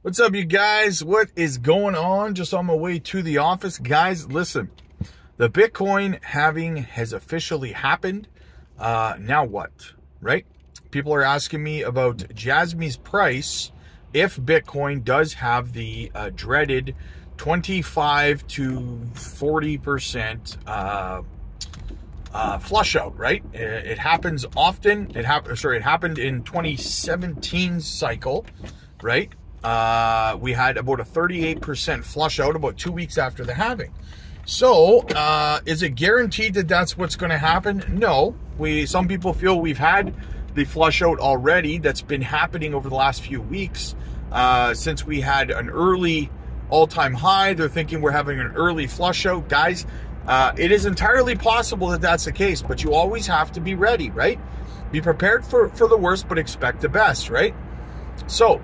What's up, you guys? What is going on? Just on my way to the office. Guys, listen, the Bitcoin halving has officially happened. Now what, right? People are asking me about JASMY's price if Bitcoin does have the dreaded 25 to 40% flush out, right? It happens often. It happened in 2017 cycle, right? We had about a 38% flush out about 2 weeks after the halving. So, is it guaranteed that that's what's going to happen? No. Some people feel we've had the flush out already. That's been happening over the last few weeks. Since we had an early all-time high, they're thinking we're having an early flush out. Guys, it is entirely possible that that's the case, but you always have to be ready, right? Be prepared for the worst, but expect the best, right? So,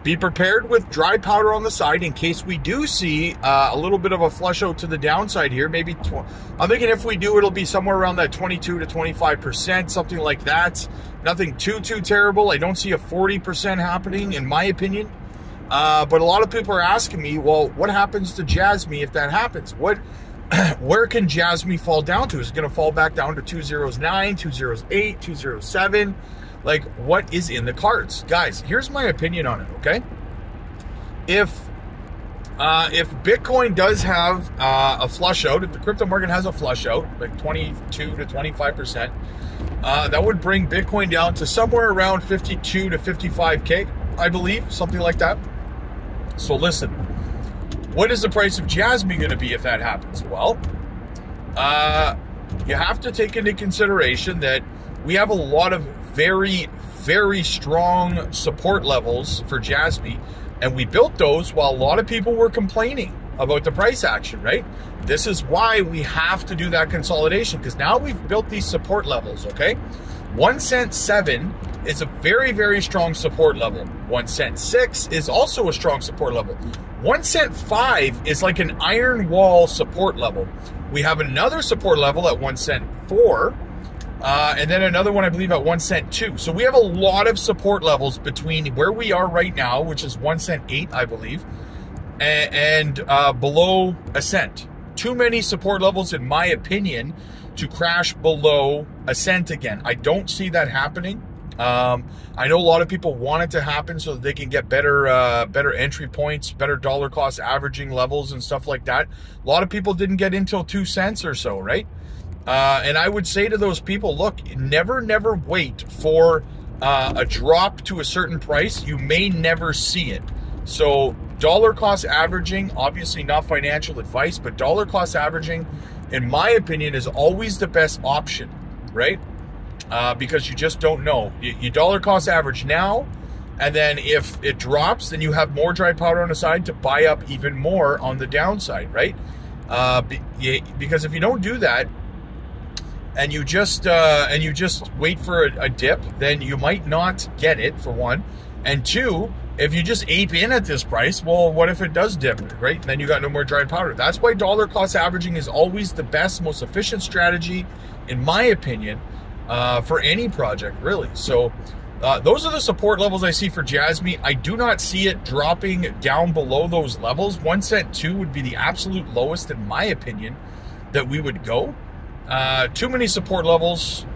be prepared with dry powder on the side in case we do see a little bit of a flush out to the downside here. Maybe, I'm thinking if we do, it'll be somewhere around that 22 to 25%, something like that. Nothing too terrible. I don't see a 40% happening, in my opinion. But a lot of people are asking me, well, what happens to JASMY if that happens? Where can JASMY fall down to? Is it going to fall back down to 209, 208, 207? Like, what is in the cards? Guys, here's my opinion on it, okay? If Bitcoin does have a flush out, if the crypto market has a flush out, like 22 to 25%, that would bring Bitcoin down to somewhere around 52 to 55K, I believe, something like that. So listen, what is the price of JASMY going to be if that happens? Well, you have to take into consideration that we have a lot of very strong support levels for JASMY, and we built those while a lot of people were complaining about the price action, right? This is why we have to do that consolidation, because now we've built these support levels, okay? 1 cent 7 is a very strong support level. 1 cent 6 is also a strong support level. 1 cent 5 is like an iron wall support level. We have another support level at 1 cent 4, and then another one, I believe, at 1 cent 2. So we have a lot of support levels between where we are right now, which is 1 cent 8, I believe, and below a cent. Too many support levels, in my opinion, to crash below a cent again. I don't see that happening. I know a lot of people want it to happen so that they can get better entry points, better dollar cost averaging levels and stuff like that. A lot of people didn't get in till 2 cents or so, right? And I would say to those people, look, never wait for a drop to a certain price. You may never see it. So dollar cost averaging, obviously not financial advice, but dollar cost averaging, in my opinion, is always the best option, right? Because you just don't know. You dollar cost average now, and then if it drops, then you have more dry powder on the side to buy up even more on the downside, right? Because if you don't do that, and you just wait for a dip, then you might not get it, for one. And two, if you just ape in at this price, well, what if it does dip, right? Then you got no more dry powder. That's why dollar cost averaging is always the best, most efficient strategy, in my opinion, for any project, really. So those are the support levels I see for JASMY. I do not see it dropping down below those levels. 1 cent 2 would be the absolute lowest, in my opinion, that we would go. Too many support levels,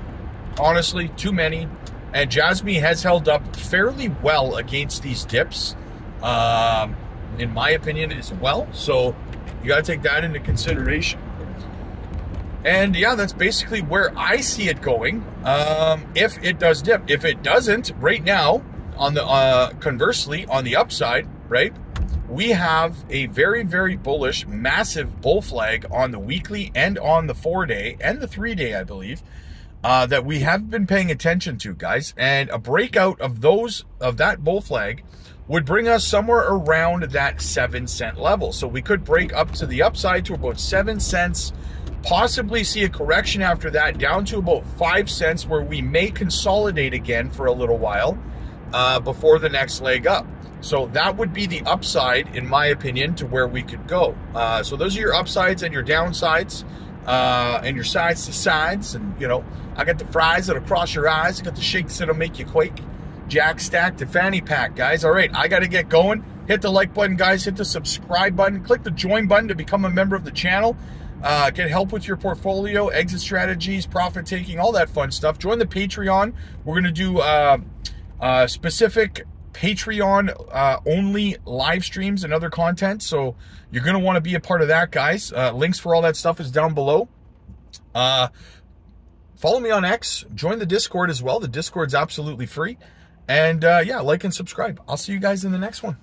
honestly, too many. And JASMY has held up fairly well against these dips, in my opinion, as well. So you got to take that into consideration. And yeah, that's basically where I see it going, if it does dip. If it doesn't, right now, on the conversely, on the upside, right, we have a very bullish, massive bull flag on the weekly and on the 4-day and the 3-day, I believe, that we have been paying attention to, guys. And a breakout of that bull flag would bring us somewhere around that 7 cent level. So we could break up to the upside to about 7 cents, possibly see a correction after that down to about 5 cents, where we may consolidate again for a little while before the next leg up. So that would be the upside, in my opinion, to where we could go. So those are your upsides and your downsides, and your sides to sides. And, you know, I got the fries that'll cross your eyes. I got the shakes that'll make you quake. Jack stacked and fanny pack, guys. All right, I got to get going. Hit the like button, guys. Hit the subscribe button. Click the join button to become a member of the channel. Get help with your portfolio, exit strategies, profit taking, all that fun stuff. Join the Patreon. We're going to do specific Patreon only live streams and other content. So you're going to want to be a part of that, guys. Links for all that stuff is down below. Follow me on X. Join the Discord as well. The Discord's absolutely free. And yeah, like and subscribe. I'll see you guys in the next one.